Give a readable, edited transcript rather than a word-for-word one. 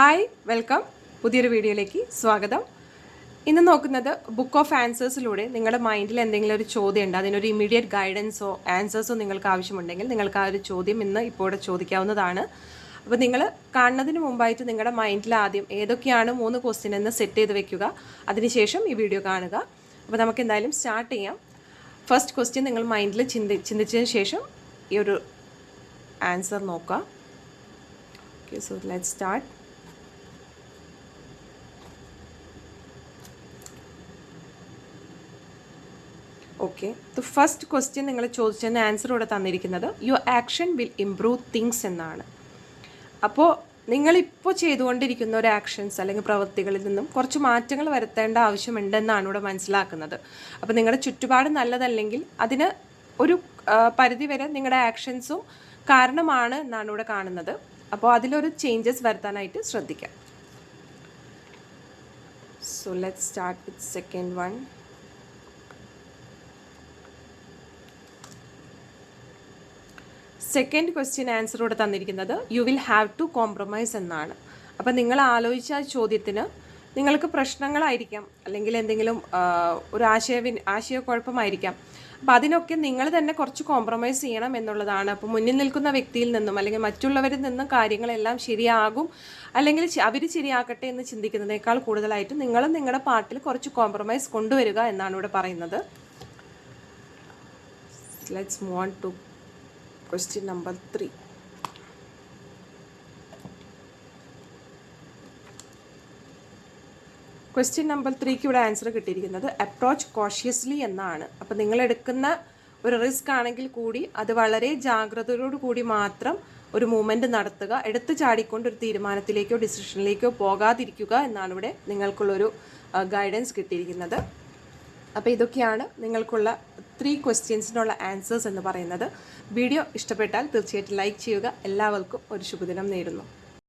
Hi welcome പുതിയൊരു വീഡിയോയിലേക്ക് സ്വാഗതം. ഇന്ന് നോക്കുന്നത് ബുക്ക് ഓഫ് ആൻസേഴ്സിലൂടെ നിങ്ങളുടെ മൈൻഡിൽ എന്തെങ്കിലും ഒരു ചോദ്യം ഉണ്ട്, അതിനൊരു ഇമ്മീഡിയറ്റ് ഗൈഡൻസോ ആൻസേഴ്സോ നിങ്ങൾക്ക് ആവശ്യമുണ്ടെങ്കിൽ നിങ്ങൾക്ക് ആ ഒരു ചോദ്യം ഇന്ന് ഇപ്പോൾ ചോദിക്കാവുന്നതാണ്. അപ്പോൾ നിങ്ങൾ കാണുന്നതിന് മുമ്പായിട്ട് നിങ്ങളുടെ മൈൻഡിൽ ആദ്യം ഏതൊക്കെയാണ് 3 ക്വസ്റ്റ്യൻ എന്ന് സെറ്റ് ചെയ്ത് വെക്കുക. അതിനുശേഷം ഈ വീഡിയോ കാണുക. അപ്പോൾ നമുക്ക് എന്തായാലും സ്റ്റാർട്ട് ചെയ്യാം. ഫസ്റ്റ് ക്വസ്റ്റ്യൻ നിങ്ങൾ മൈൻഡിൽ ചിന്തിച്ചതിന് ശേഷം ഈ ഒരു ആൻസർ നോക്കുക. Okay, so let's start. Okay, the first question നിങ്ങൾ ചോദിച്ചതിന് ആൻസർ ഇവിടെ തന്നിരിക്കുന്നത് your action will improve things എന്നാണ്. അപ്പോൾ നിങ്ങളിപ്പോൾ ചെയ്തുകൊണ്ടിരിക്കുന്ന ഒരു ആക്ഷൻസ് അല്ലെങ്കിൽ പ്രവൃത്തികളിൽ നിന്നും കുറച്ച് മാറ്റങ്ങൾ വരുത്തേണ്ട ആവശ്യമുണ്ടെന്നാണ് ഇവിടെ മനസ്സിലാക്കുന്നത്. അപ്പോൾ നിങ്ങളുടെ ചുറ്റുപാട് നല്ലതല്ലെങ്കിൽ അതിന് ഒരു പരിധിവരെ നിങ്ങളുടെ ആക്ഷൻസും കാരണമാണ് എന്നാണ് ഇവിടെ കാണുന്നത്. അപ്പോൾ അതിലൊരു ചേഞ്ചസ് വരുത്താനായിട്ട് ശ്രദ്ധിക്കാം. So let's start with second one. Second question answer ഇവിടെ തന്നിരിക്കുന്നത് you will have to compromise എന്നാണ്. അപ്പോൾ നിങ്ങൾ ആലോചിച്ച ചോദ്യത്തിന് നിങ്ങൾക്ക് പ്രശ്നങ്ങളായിരിക്കാം, അല്ലെങ്കിൽ എന്തെങ്കിലും ഒരു ആശയക്കുഴപ്പമായിരിക്കാം. അപ്പോൾ അതിനൊക്കെ നിങ്ങൾ തന്നെ കുറച്ച് കോംപ്രമൈസ് ചെയ്യണം എന്നുള്ളതാണ്. അപ്പോൾ മുന്നിൽ നിൽക്കുന്ന വ്യക്തിയിൽ നിന്നും അല്ലെങ്കിൽ മറ്റുള്ളവരിൽ നിന്നും കാര്യങ്ങളെല്ലാം ശരിയാകും, അല്ലെങ്കിൽ അവർ ശരിയാക്കട്ടെ എന്ന് ചിന്തിക്കുന്നതിനേക്കാൾ കൂടുതലായിട്ട് നിങ്ങളും നിങ്ങളുടെ പാർട്ടിൽ കുറച്ച് കോംപ്രമൈസ് കൊണ്ടുവരിക എന്നാണ് ഇവിടെ പറയുന്നത്. Let's move on to question number 3. Question number 3ക്ക് ഇവിടെ ആൻസർ കിട്ടിയിരിക്കുന്നത് അപ്രോച്ച് കോഷ്യസ്ലി എന്നാണ്. അപ്പോൾ നിങ്ങൾ എടുക്കുന്ന ഒരു റിസ്ക് ആണെങ്കിൽ കൂടി അത് വളരെ ജാഗ്രതയോടു കൂടി മാത്രം ഒരു മൂവ്മെൻറ്റ് നടത്തുക, എടുത്തു ചാടിക്കൊണ്ട് ഒരു തീരുമാനത്തിലേക്കോ ഡിസിഷനിലേക്കോ പോകാതിരിക്കുക എന്നാണ് ഇവിടെ നിങ്ങൾക്കുള്ളൊരു ഗൈഡൻസ് കിട്ടിയിരിക്കുന്നത്. അപ്പോൾ ഇതൊക്കെയാണ് നിങ്ങൾക്കുള്ള 3 ക്വസ്റ്റ്യൻസിനുള്ള ആൻസേഴ്സ് എന്ന് പറയുന്നത്. വീഡിയോ ഇഷ്ടപ്പെട്ടാൽ തീർച്ചയായിട്ടും ലൈക്ക് ചെയ്യുക. എല്ലാവർക്കും ഒരു ശുഭദിനം നേരുന്നു.